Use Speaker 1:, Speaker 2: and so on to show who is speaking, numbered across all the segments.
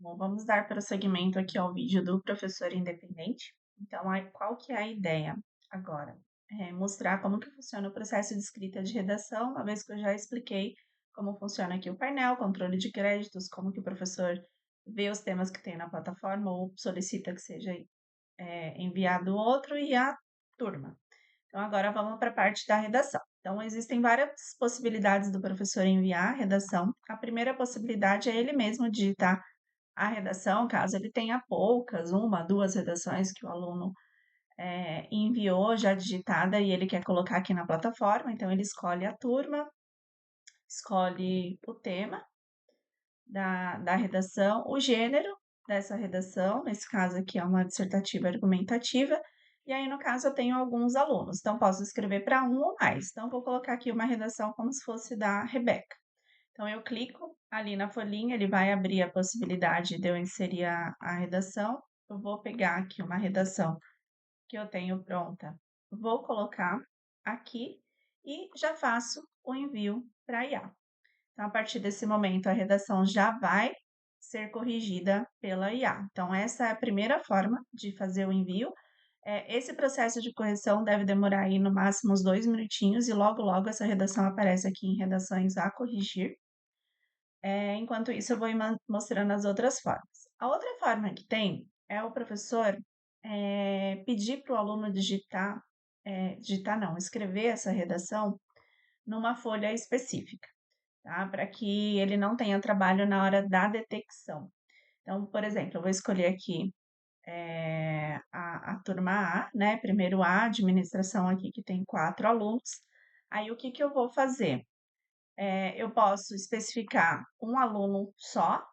Speaker 1: Bom, vamos dar prosseguimento aqui ao vídeo do professor independente. Então, qual que é a ideia agora? É mostrar como que funciona o processo de escrita de redação, uma vez que eu já expliquei como funciona aqui o painel, controle de créditos, como que o professor vê os temas que tem na plataforma ou solicita que seja enviado outro e a turma. Então, agora vamos para a parte da redação. Então, existem várias possibilidades do professor enviar a redação. A primeira possibilidade é ele mesmo digitar a redação, caso ele tenha poucas, uma, duas redações que o aluno enviou já digitada e ele quer colocar aqui na plataforma, então ele escolhe a turma, escolhe o tema da redação, o gênero dessa redação, nesse caso aqui é uma dissertativa argumentativa, e aí no caso eu tenho alguns alunos, então posso escrever para um ou mais. Então vou colocar aqui uma redação como se fosse da Rebeca. Então, eu clico ali na folhinha, ele vai abrir a possibilidade de eu inserir a redação. Eu vou pegar aqui uma redação que eu tenho pronta, vou colocar aqui e já faço o envio para a IA. Então, a partir desse momento, a redação já vai ser corrigida pela IA. Então, essa é a primeira forma de fazer o envio. Esse processo de correção deve demorar aí no máximo uns 2 minutinhos e logo, logo essa redação aparece aqui em redações a corrigir. Enquanto isso, eu vou mostrando as outras formas. A outra forma que tem é o professor pedir para o aluno digitar não, escrever essa redação numa folha específica, tá? Para que ele não tenha trabalho na hora da detecção. Então, por exemplo, eu vou escolher aqui a turma A, né? Primeiro A, administração aqui, que tem 4 alunos. Aí, o que que eu vou fazer? Eu posso especificar um aluno só,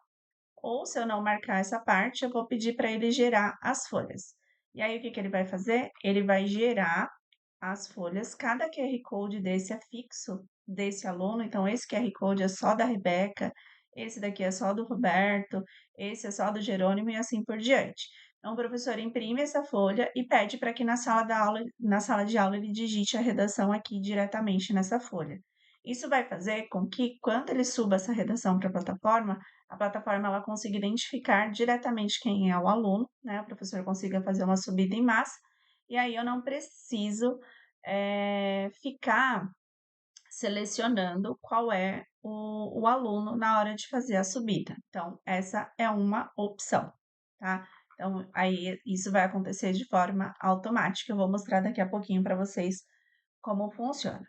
Speaker 1: ou se eu não marcar essa parte, eu vou pedir para ele gerar as folhas. E aí, o que que ele vai fazer? Ele vai gerar as folhas, cada QR Code desse é fixo desse aluno, então esse QR Code é só da Rebeca, esse daqui é só do Roberto, esse é só do Jerônimo e assim por diante. Então, o professor imprime essa folha e pede para que na sala de aula, ele digite a redação aqui diretamente nessa folha. Isso vai fazer com que, quando ele suba essa redação para a plataforma ela consiga identificar diretamente quem é o aluno, né? O professor consiga fazer uma subida em massa, e aí eu não preciso ficar selecionando qual é o aluno na hora de fazer a subida. Então, essa é uma opção, tá? Então, aí isso vai acontecer de forma automática. Eu vou mostrar daqui a pouquinho para vocês como funciona.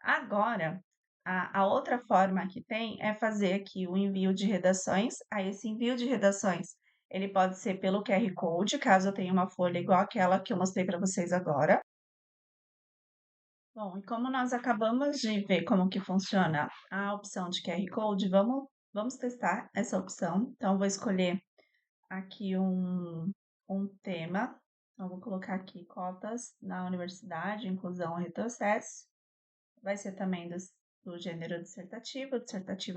Speaker 1: Agora, a outra forma que tem é fazer aqui o envio de redações. Aí, esse envio de redações, ele pode ser pelo QR Code, caso eu tenha uma folha igual aquela que eu mostrei para vocês agora. Bom, e como nós acabamos de ver como que funciona a opção de QR Code, vamos testar essa opção. Então, vou escolher aqui um tema. Então, vou colocar aqui cotas na universidade, inclusão e retrocesso. Vai ser também do gênero dissertativo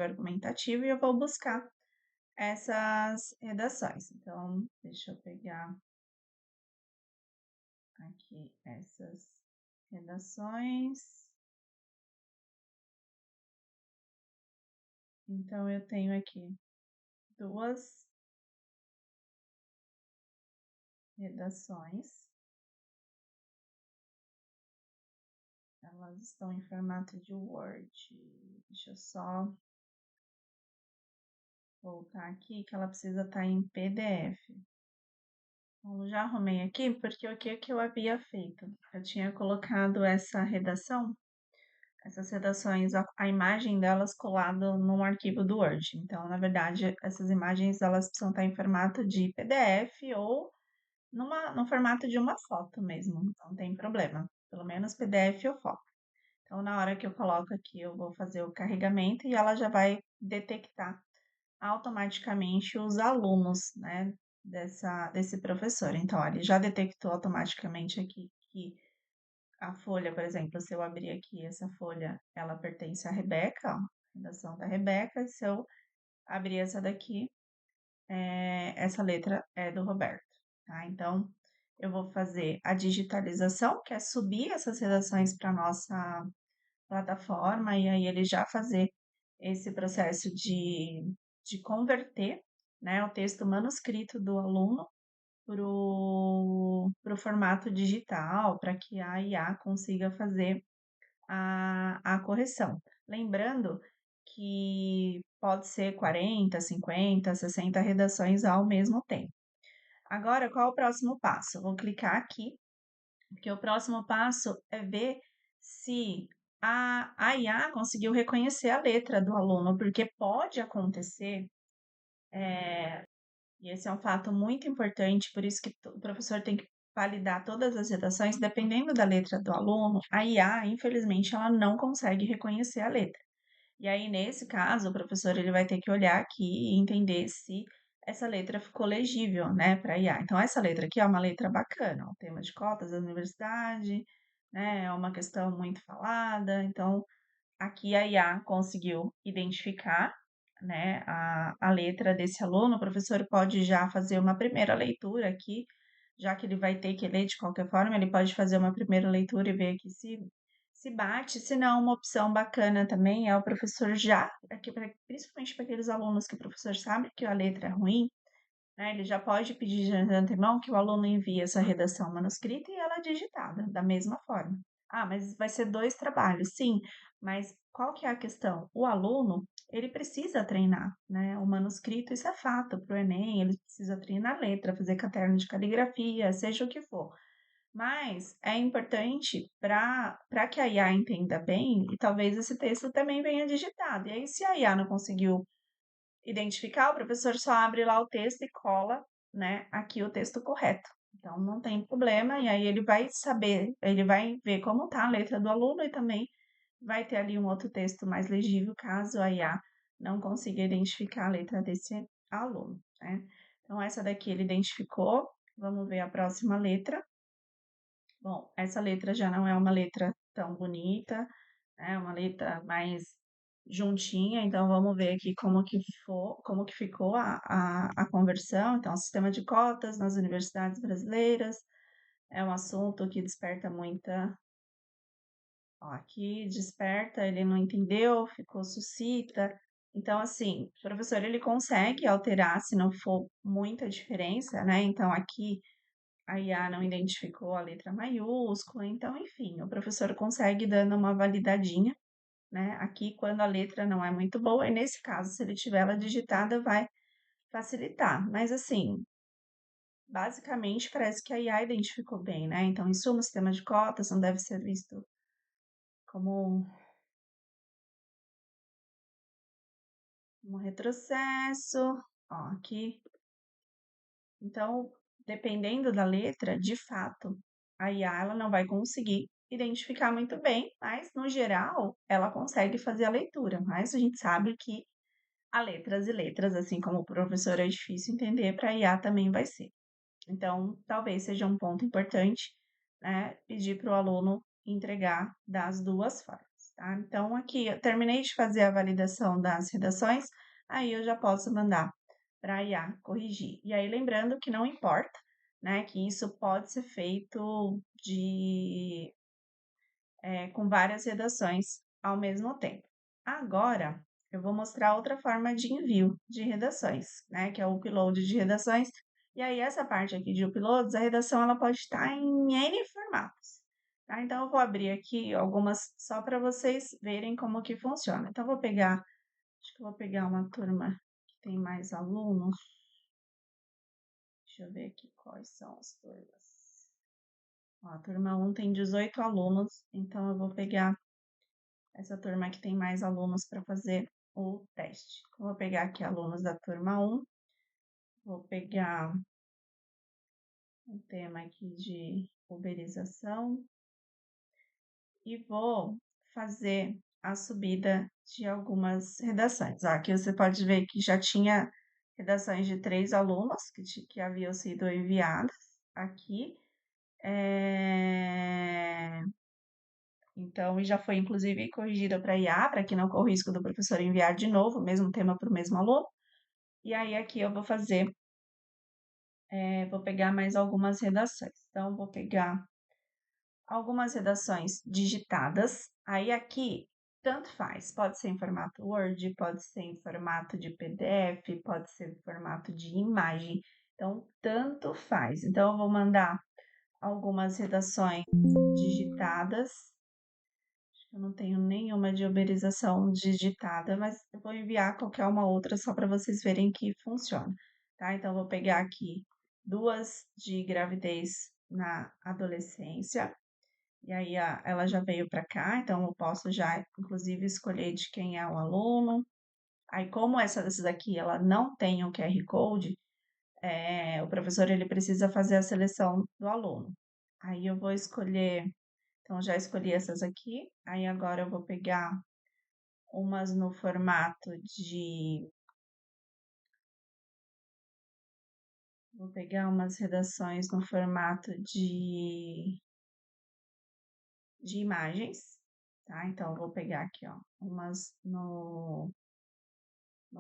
Speaker 1: argumentativo, e eu vou buscar essas redações. Então, deixa eu pegar aqui essas redações. Então, eu tenho aqui duas redações. Elas estão em formato de Word. Deixa eu só voltar aqui que ela precisa estar em PDF. Então, já arrumei aqui porque o que eu havia feito? Eu tinha colocado essa redação, essas redações, a imagem delas colado num arquivo do Word. Então, na verdade, essas imagens elas precisam estar em formato de PDF ou no formato de uma foto mesmo, não tem problema. Pelo menos PDF ou foto. Então, na hora que eu coloco aqui, eu vou fazer o carregamento e ela já vai detectar automaticamente os alunos, né, desse professor. Então, ó, ele já detectou automaticamente aqui que a folha, por exemplo, se eu abrir aqui essa folha, ela pertence à Rebeca, ó, redação da Rebeca. Se eu abrir essa daqui, essa letra é do Roberto, tá? Então, eu vou fazer a digitalização, que é subir essas redações para nossa plataforma, e aí ele já fazer esse processo de converter, né, o texto manuscrito do aluno para o formato digital, para que a IA consiga fazer a correção. Lembrando que pode ser 40, 50, 60 redações ao mesmo tempo. Agora, qual é o próximo passo? Vou clicar aqui, porque o próximo passo é ver se a IA conseguiu reconhecer a letra do aluno, porque pode acontecer, e esse é um fato muito importante, por isso que o professor tem que validar todas as redações, dependendo da letra do aluno, a IA, infelizmente, ela não consegue reconhecer a letra. E aí, nesse caso, o professor ele vai ter que olhar aqui e entender se essa letra ficou legível, né, para IA. Então, essa letra aqui é uma letra bacana, o tema de cotas da universidade, né, é uma questão muito falada. Então, aqui a IA conseguiu identificar, né, a letra desse aluno. O professor pode já fazer uma primeira leitura aqui, já que ele vai ter que ler de qualquer forma, ele pode fazer uma primeira leitura e ver aqui se bate. Se não, uma opção bacana também é o professor já, principalmente para aqueles alunos que o professor sabe que a letra é ruim, né, ele já pode pedir de antemão que o aluno envie essa redação manuscrita e ela digitada, da mesma forma. Ah, mas vai ser 2 trabalhos. Sim, mas qual que é a questão? O aluno, ele precisa treinar, né, o manuscrito, isso é fato, para o Enem, ele precisa treinar letra, fazer caderno de caligrafia, seja o que for. Mas é importante para que a IA entenda bem, e talvez esse texto também venha digitado. E aí, se a IA não conseguiu identificar, o professor só abre lá o texto e cola, né, aqui o texto correto. Então não tem problema, e aí ele vai saber, ele vai ver como tá a letra do aluno e também vai ter ali um outro texto mais legível caso a IA não consiga identificar a letra desse aluno, né? Então essa daqui ele identificou. Vamos ver a próxima letra. Bom, essa letra já não é uma letra tão bonita, é uma letra mais juntinha, então vamos ver aqui como que ficou a conversão. Então, sistema de cotas nas universidades brasileiras é um assunto que desperta muita. Ó, aqui desperta, ele não entendeu, ficou suscita. Então, assim, o professor ele consegue alterar se não for muita diferença, né? Então, aqui a IA não identificou a letra maiúscula, então, enfim, o professor consegue dando uma validadinha, né? Aqui, quando a letra não é muito boa, e nesse caso, se ele tiver ela digitada, vai facilitar. Mas, assim, basicamente, parece que a IA identificou bem, né? Então, em suma, o sistema de cotas não deve ser visto como um retrocesso. Ó, aqui. Então, dependendo da letra, de fato, a IA ela não vai conseguir identificar muito bem, mas no geral ela consegue fazer a leitura. Mas a gente sabe que há letras e letras, assim como o professor é difícil entender, para a IA também vai ser. Então, talvez seja um ponto importante, né, pedir para o aluno entregar das duas formas, tá? Então, aqui eu terminei de fazer a validação das redações, aí eu já posso mandar para a IA corrigir. E aí, lembrando que não importa, né, que isso pode ser feito com várias redações ao mesmo tempo. Agora, eu vou mostrar outra forma de envio de redações, né, que é o upload de redações. E aí, essa parte aqui de uploads, a redação ela pode estar em N formatos. Tá? Então, eu vou abrir aqui algumas só para vocês verem como que funciona. Então, acho que eu vou pegar uma turma que tem mais alunos. Deixa eu ver aqui quais são as turmas. Ó, a turma 1 tem 18 alunos, então eu vou pegar essa turma que tem mais alunos para fazer o teste. Eu vou pegar aqui alunos da turma 1, vou pegar um tema aqui de uberização e vou fazer a subida de algumas redações. Aqui você pode ver que já tinha redações de 3 alunos que haviam sido enviadas aqui. Então, e já foi inclusive corrigida para IA, para que não corra o risco do professor enviar de novo o mesmo tema para o mesmo aluno. E aí aqui eu vou fazer, vou pegar mais algumas redações. Então, vou pegar algumas redações digitadas. Aí aqui tanto faz, pode ser em formato Word, pode ser em formato de PDF, pode ser em formato de imagem, então tanto faz. Então eu vou mandar algumas redações digitadas. Acho que eu não tenho nenhuma de uberização digitada, mas eu vou enviar qualquer uma outra só para vocês verem que funciona, tá? Então eu vou pegar aqui duas de gravidez na adolescência. E aí ela já veio para cá, então eu posso já, inclusive, escolher de quem é o aluno. Aí, como dessa daqui ela não tem o QR Code, o professor ele precisa fazer a seleção do aluno. Aí eu vou escolher, então já escolhi essas aqui. Aí agora eu vou pegar umas no formato de, vou pegar umas redações no formato de imagens, tá? Então eu vou pegar aqui, ó, umas no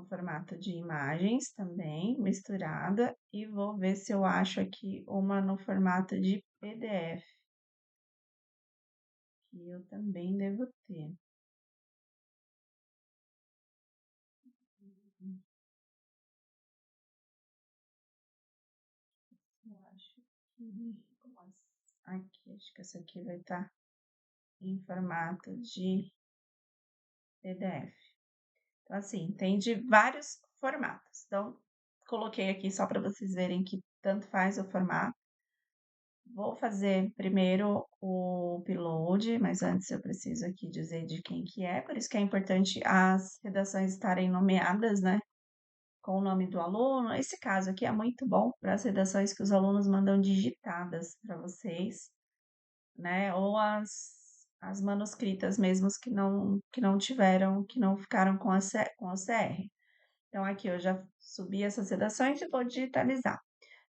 Speaker 1: formato de imagens também, misturada, e vou ver se eu acho aqui uma no formato de PDF, que eu também devo ter. Eu acho que aqui, acho que essa aqui vai estar em formato de PDF. Então, assim, tem de vários formatos. Então, coloquei aqui só para vocês verem que tanto faz o formato. Vou fazer primeiro o upload, mas antes eu preciso aqui dizer de quem que é, por isso que é importante as redações estarem nomeadas, né, com o nome do aluno. Esse caso aqui é muito bom para as redações que os alunos mandam digitadas para vocês, né, ou as manuscritas mesmos que não tiveram, que não ficaram com com o CR. Então, aqui eu já subi essas redações e vou digitalizar.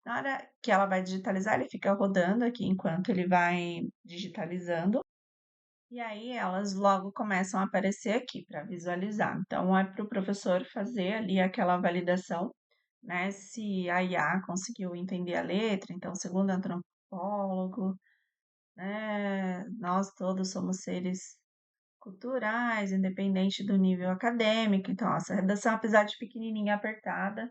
Speaker 1: Na hora que ela vai digitalizar, ele fica rodando aqui enquanto ele vai digitalizando. E aí elas logo começam a aparecer aqui para visualizar. Então é para o professor fazer ali aquela validação, né? Se a IA conseguiu entender a letra, então, segundo o antropólogo, né? Nós todos somos seres culturais, independente do nível acadêmico. Então, essa redação, apesar de pequenininha, apertada,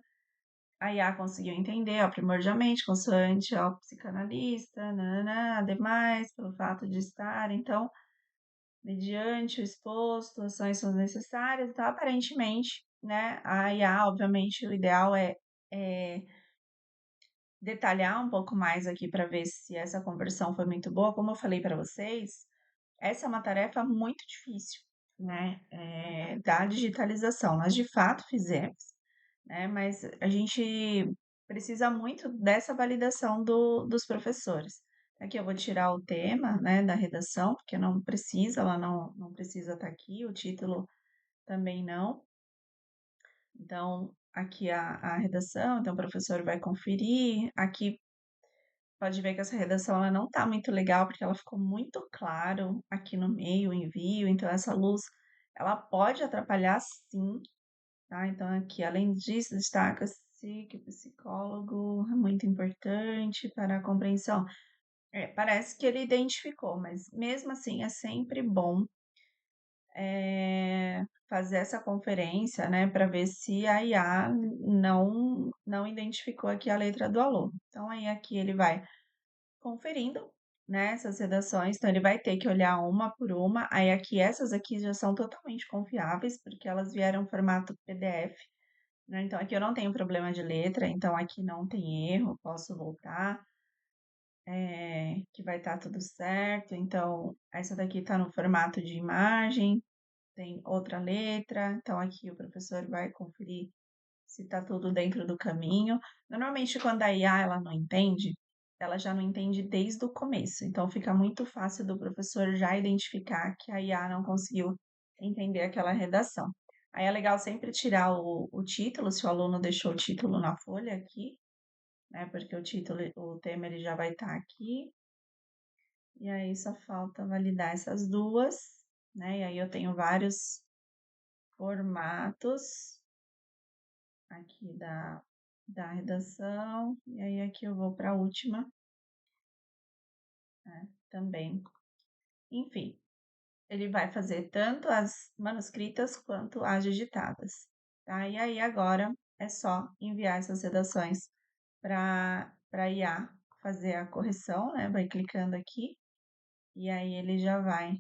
Speaker 1: a IA conseguiu entender, ó, primordialmente, consoante ao psicanalista, nananã, ademais, pelo fato de estar, então, mediante o exposto, ações são necessárias, então, aparentemente, né, a IA, obviamente, o ideal é detalhar um pouco mais aqui para ver se essa conversão foi muito boa. Como eu falei para vocês, essa é uma tarefa muito difícil, né, da digitalização. Nós, de fato, fizemos, né? Mas a gente precisa muito dessa validação dos professores. Aqui eu vou tirar o tema, né, da redação, porque não precisa, ela não precisa estar aqui, o título também não. Então, aqui a redação, então o professor vai conferir. Aqui pode ver que essa redação ela não está muito legal, porque ela ficou muito claro aqui no meio, o envio, então essa luz, ela pode atrapalhar sim, tá? Então, aqui, além disso, destaca-se que o psicólogo é muito importante para a compreensão. Parece que ele identificou, mas mesmo assim é sempre bom fazer essa conferência, né, para ver se a IA não identificou aqui a letra do aluno. Então, aí aqui ele vai conferindo, né, essas redações, então ele vai ter que olhar uma por uma. Aí aqui, essas aqui já são totalmente confiáveis, porque elas vieram em formato PDF. Né? Então, aqui eu não tenho problema de letra, então aqui não tem erro, posso voltar, que vai estar tudo certo. Então, essa daqui está no formato de imagem, tem outra letra, então aqui o professor vai conferir se está tudo dentro do caminho. Normalmente, quando a IA ela não entende, ela já não entende desde o começo, então fica muito fácil do professor já identificar que a IA não conseguiu entender aquela redação. Aí é legal sempre tirar o título, se o aluno deixou o título na folha aqui, né? Porque o título, o tema ele já vai estar aqui. E aí só falta validar essas duas, né? E aí eu tenho vários formatos aqui da redação. E aí aqui eu vou para a última, né? Também. Enfim, ele vai fazer tanto as manuscritas quanto as digitadas, tá? E aí agora é só enviar essas redações para IA fazer a correção, né? Vai clicando aqui e aí ele já vai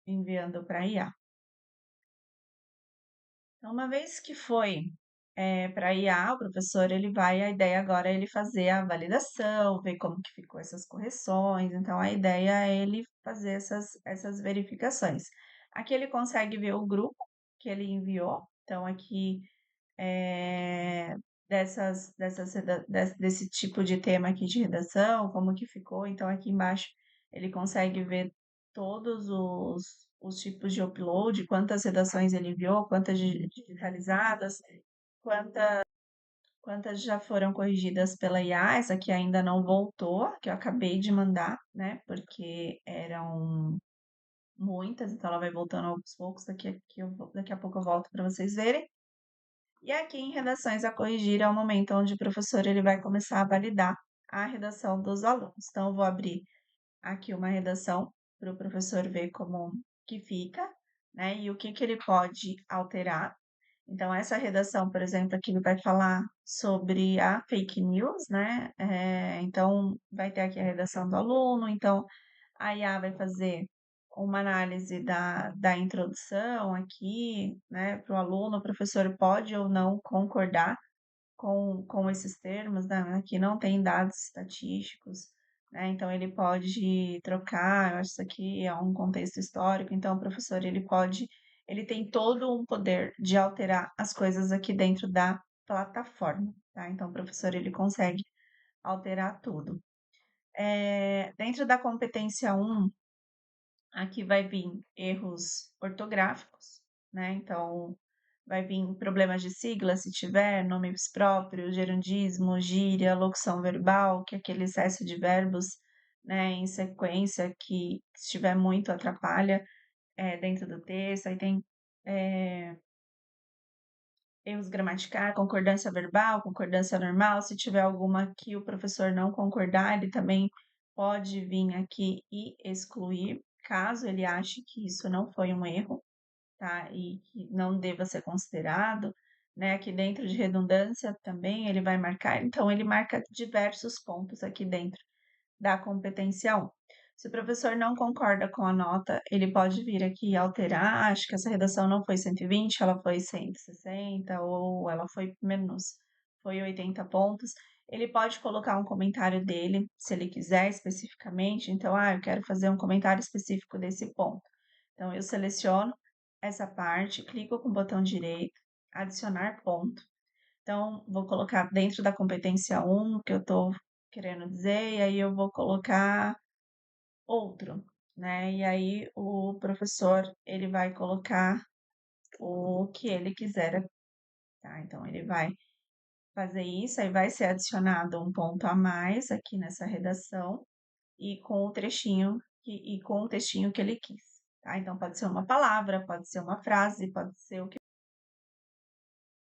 Speaker 1: enviando para IA. Então, uma vez que foi para IA, o professor ele vai, a ideia agora é ele fazer a validação, ver como que ficou essas correções. Então, a ideia é ele fazer essas verificações. Aqui ele consegue ver o grupo que ele enviou. Então, aqui eh, desse tipo de tema aqui de redação, como que ficou. Então, aqui embaixo ele consegue ver todos os tipos de upload, quantas redações ele enviou, quantas digitalizadas, quantas já foram corrigidas pela IA. Essa aqui ainda não voltou, que eu acabei de mandar, né? Porque eram muitas, então ela vai voltando aos poucos. Daqui a pouco eu volto para vocês verem. E aqui em redações a corrigir é o momento onde o professor ele vai começar a validar a redação dos alunos. Então, eu vou abrir aqui uma redação para o professor ver como que fica, né? E o que que ele pode alterar. Então, essa redação, por exemplo, aqui ele vai falar sobre a fake news, né? Então, vai ter aqui a redação do aluno. Então, a IA vai fazer uma análise da introdução aqui, né, para o aluno. O professor pode ou não concordar com esses termos, né? Aqui não tem dados estatísticos, né? Então ele pode trocar, eu acho que isso aqui é um contexto histórico, então o professor ele tem todo um poder de alterar as coisas aqui dentro da plataforma, tá? Então o professor ele consegue alterar tudo. Dentro da competência 1, aqui vai vir erros ortográficos, né? Então, vai vir problemas de sigla, se tiver, nomes próprios, gerundismo, gíria, locução verbal, que é aquele excesso de verbos, né, em sequência que, se tiver muito, atrapalha dentro do texto. Aí tem erros gramaticais, concordância verbal, concordância normal. Se tiver alguma que o professor não concordar, ele também pode vir aqui e excluir, caso ele ache que isso não foi um erro, tá? E que não deva ser considerado, né? Aqui dentro de redundância também ele vai marcar, então ele marca diversos pontos aqui dentro da competência 1. Se o professor não concorda com a nota, ele pode vir aqui e alterar. Acho que essa redação não foi 120, ela foi 160, ou ela foi menos, foi 80 pontos. Ele pode colocar um comentário dele, se ele quiser especificamente. Então, eu quero fazer um comentário específico desse ponto. Então, eu seleciono essa parte, clico com o botão direito, adicionar ponto. Então, vou colocar dentro da competência 1, que eu estou querendo dizer, e aí eu vou colocar outro, né? E aí o professor, ele vai colocar o que ele quiser, tá? Então, ele vai fazer isso, aí vai ser adicionado um ponto a mais aqui nessa redação e com o trechinho e com o textinho que ele quis, tá? Então, pode ser uma palavra, pode ser uma frase, pode ser o que.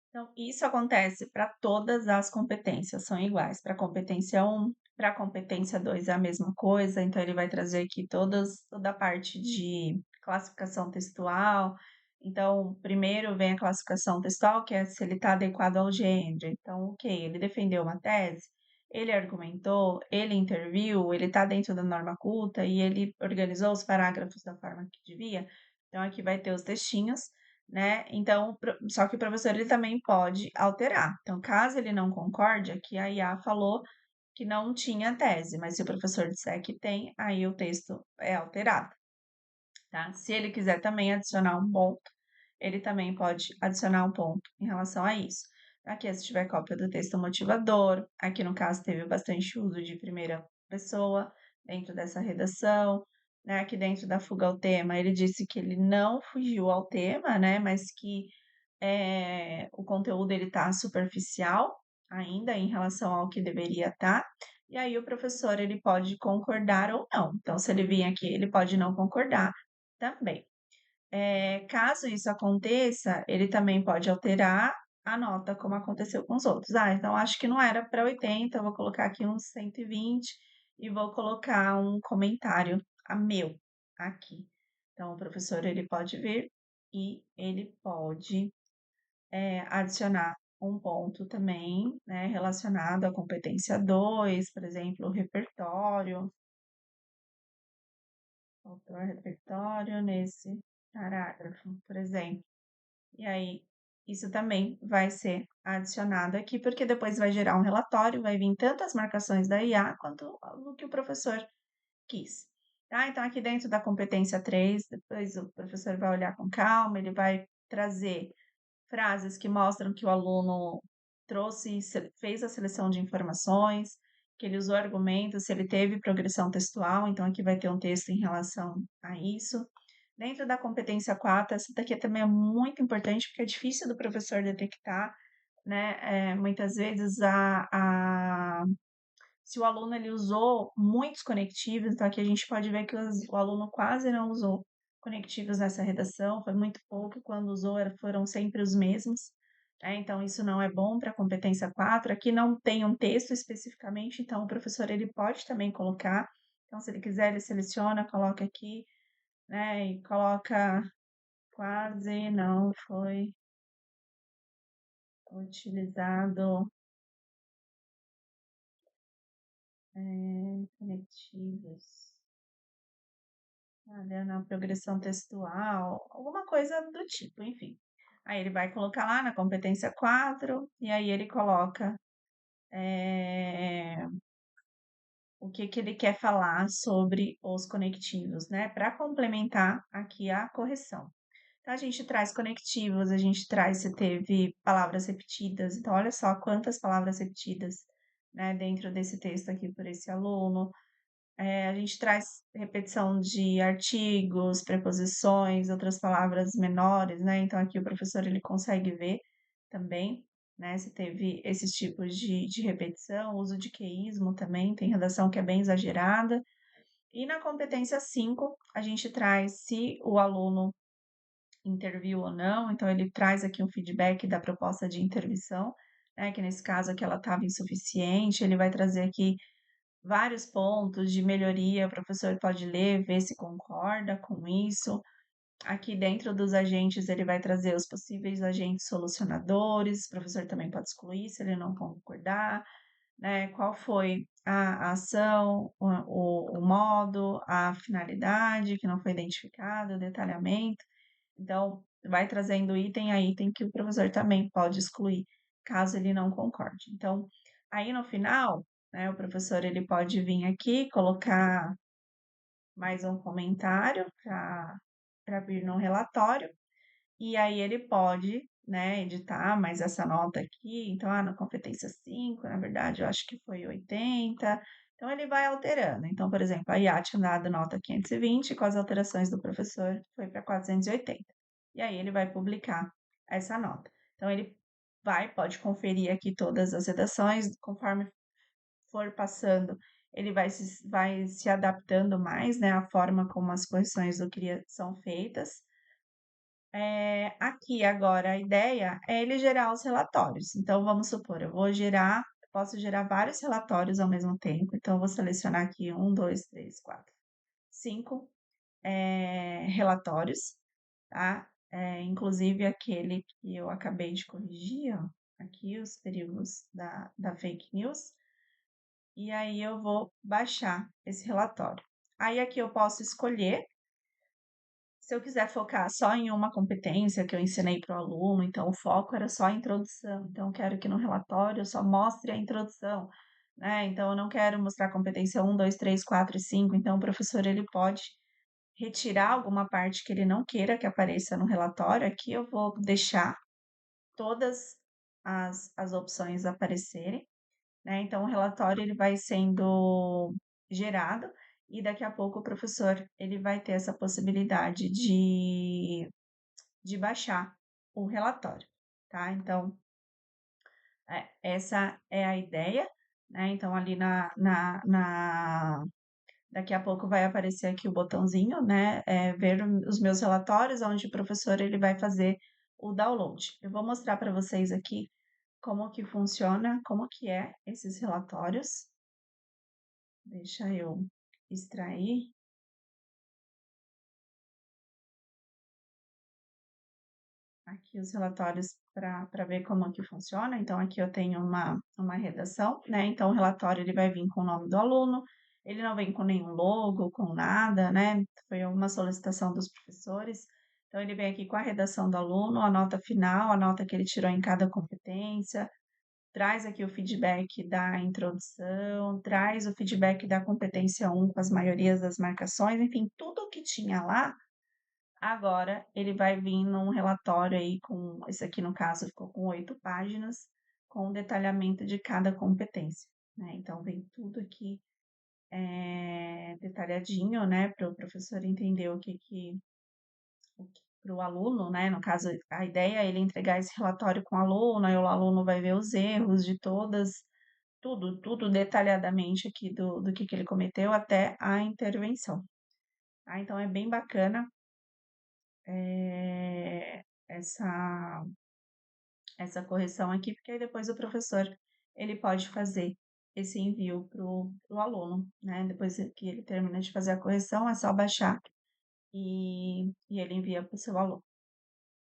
Speaker 1: Então, isso acontece para todas as competências, são iguais. Para a competência 1, para a competência 2 é a mesma coisa, então ele vai trazer aqui toda a parte de classificação textual. Então, primeiro vem a classificação textual, que é se ele está adequado ao gênero. Então, ok, ele defendeu uma tese, ele argumentou, ele interviu, ele está dentro da norma culta e ele organizou os parágrafos da forma que devia. Então, aqui vai ter os textinhos, né? Então, só que o professor ele também pode alterar. Então, caso ele não concorde, aqui a IA falou que não tinha tese, mas se o professor disser que tem, aí o texto é alterado, tá? Se ele quiser também adicionar um ponto, ele também pode adicionar um ponto em relação a isso. Aqui, se tiver cópia do texto motivador, aqui no caso teve bastante uso de primeira pessoa dentro dessa redação, né? Aqui dentro da fuga ao tema, ele disse que ele não fugiu ao tema, né? Mas que o conteúdo ele está superficial ainda em relação ao que deveria estar. E aí o professor ele pode concordar ou não. Então, se ele vir aqui, ele pode não concordar também. Caso isso aconteça, ele também pode alterar a nota, como aconteceu com os outros. Então acho que não era para 80, eu vou colocar aqui uns 120 e vou colocar um comentário meu, aqui. Então, o professor ele pode vir e ele pode adicionar um ponto também, né, relacionado à competência 2, por exemplo, o repertório, faltou repertório nesse parágrafo, por exemplo. E aí, isso também vai ser adicionado aqui, porque depois vai gerar um relatório, vai vir tanto as marcações da IA quanto o que o professor quis. Tá? Então, aqui dentro da competência 3, depois o professor vai olhar com calma, ele vai trazer frases que mostram que o aluno trouxe, fez a seleção de informações, que ele usou argumentos, se ele teve progressão textual, então aqui vai ter um texto em relação a isso. Dentro da competência 4, essa daqui também é muito importante, porque é difícil do professor detectar, né? Muitas vezes se o aluno ele usou muitos conectivos, então aqui a gente pode ver que o aluno quase não usou conectivos nessa redação, foi muito pouco, quando usou foram sempre os mesmos, né? Então isso não é bom para a competência 4. Aqui não tem um texto especificamente, então o professor ele pode também colocar, então se ele quiser ele seleciona, coloca aqui, né? E coloca quase não foi utilizado conectivos. Olha, na progressão textual, alguma coisa do tipo, enfim. Aí ele vai colocar lá na competência 4, e aí ele coloca o que que ele quer falar sobre os conectivos, né? Para complementar aqui a correção. Então, a gente traz conectivos, a gente traz se teve palavras repetidas. Então, olha só quantas palavras repetidas, né, dentro desse texto aqui por esse aluno. A gente traz repetição de artigos, preposições, outras palavras menores, né? Então, aqui o professor ele consegue ver também, né? Se teve esses tipos de repetição, uso de queísmo também, tem redação que é bem exagerada. E na competência 5, a gente traz se o aluno interviu ou não, então ele traz aqui um feedback da proposta de intervenção, né? Que nesse caso aqui ela estava insuficiente, ele vai trazer aqui vários pontos de melhoria, o professor pode ler, ver se concorda com isso. Aqui dentro dos agentes, ele vai trazer os possíveis agentes solucionadores, o professor também pode excluir se ele não concordar, né? Qual foi a ação, o modo, a finalidade que não foi identificado, o detalhamento. Então, vai trazendo item a item que o professor também pode excluir, caso ele não concorde. Então, aí no final, né, o professor ele pode vir aqui colocar mais um comentário para vir no relatório, e aí ele pode, né, editar mais essa nota aqui. Então, na competência 5, na verdade, eu acho que foi 80. Então, ele vai alterando. Então, por exemplo, a IA tinha dado nota 520, com as alterações do professor, foi para 480. E aí ele vai publicar essa nota. Então, ele pode conferir aqui todas as redações, conforme for passando, ele vai se adaptando mais, né, à forma como as correções do CRIA são feitas. Aqui agora a ideia é ele gerar os relatórios. Então, vamos supor, posso gerar vários relatórios ao mesmo tempo. Então, eu vou selecionar aqui 1, 2, 3, 4, 5 relatórios, tá? Inclusive aquele que eu acabei de corrigir, ó, aqui os perigos da fake news. E aí eu vou baixar esse relatório. Aí aqui eu posso escolher se eu quiser focar só em uma competência que eu ensinei para o aluno, então o foco era só a introdução. Então, eu quero que no relatório eu só mostre a introdução, né? Então, eu não quero mostrar competência 1, 2, 3, 4 e 5. Então, o professor ele pode retirar alguma parte que ele não queira que apareça no relatório. Aqui eu vou deixar todas as opções aparecerem, né? Então, o relatório ele vai sendo gerado e daqui a pouco o professor ele vai ter essa possibilidade de baixar o relatório, tá? Então, essa é a ideia, né? Então, ali daqui a pouco vai aparecer aqui o botãozinho, né? Ver os meus relatórios, onde o professor ele vai fazer o download. Eu vou mostrar para vocês aqui como que funciona, como que é esses relatórios. Deixa eu extrair. aqui os relatórios para ver como que funciona. Então aqui eu tenho uma redação, né, então o relatório ele vai vir com o nome do aluno, ele não vem com nenhum logo, com nada, né, foi uma solicitação dos professores. Então ele vem aqui com a redação do aluno, a nota final, a nota que ele tirou em cada competência, traz aqui o feedback da introdução, traz o feedback da competência 1 com as maiorias das marcações, enfim, tudo o que tinha lá, agora ele vai vir num relatório aí com esse aqui no caso ficou com 8 páginas, com o detalhamento de cada competência, né, então vem tudo aqui, detalhadinho, né, para o professor entender o que para o aluno, né, no caso, a ideia é ele entregar esse relatório com o aluno, aí o aluno vai ver os erros de todas tudo detalhadamente aqui do que ele cometeu até a intervenção. Ah, então é bem bacana, essa correção aqui, porque aí depois o professor, ele pode fazer esse envio para o aluno, né, depois que ele termina de fazer a correção, é só baixar e ele envia para o seu aluno.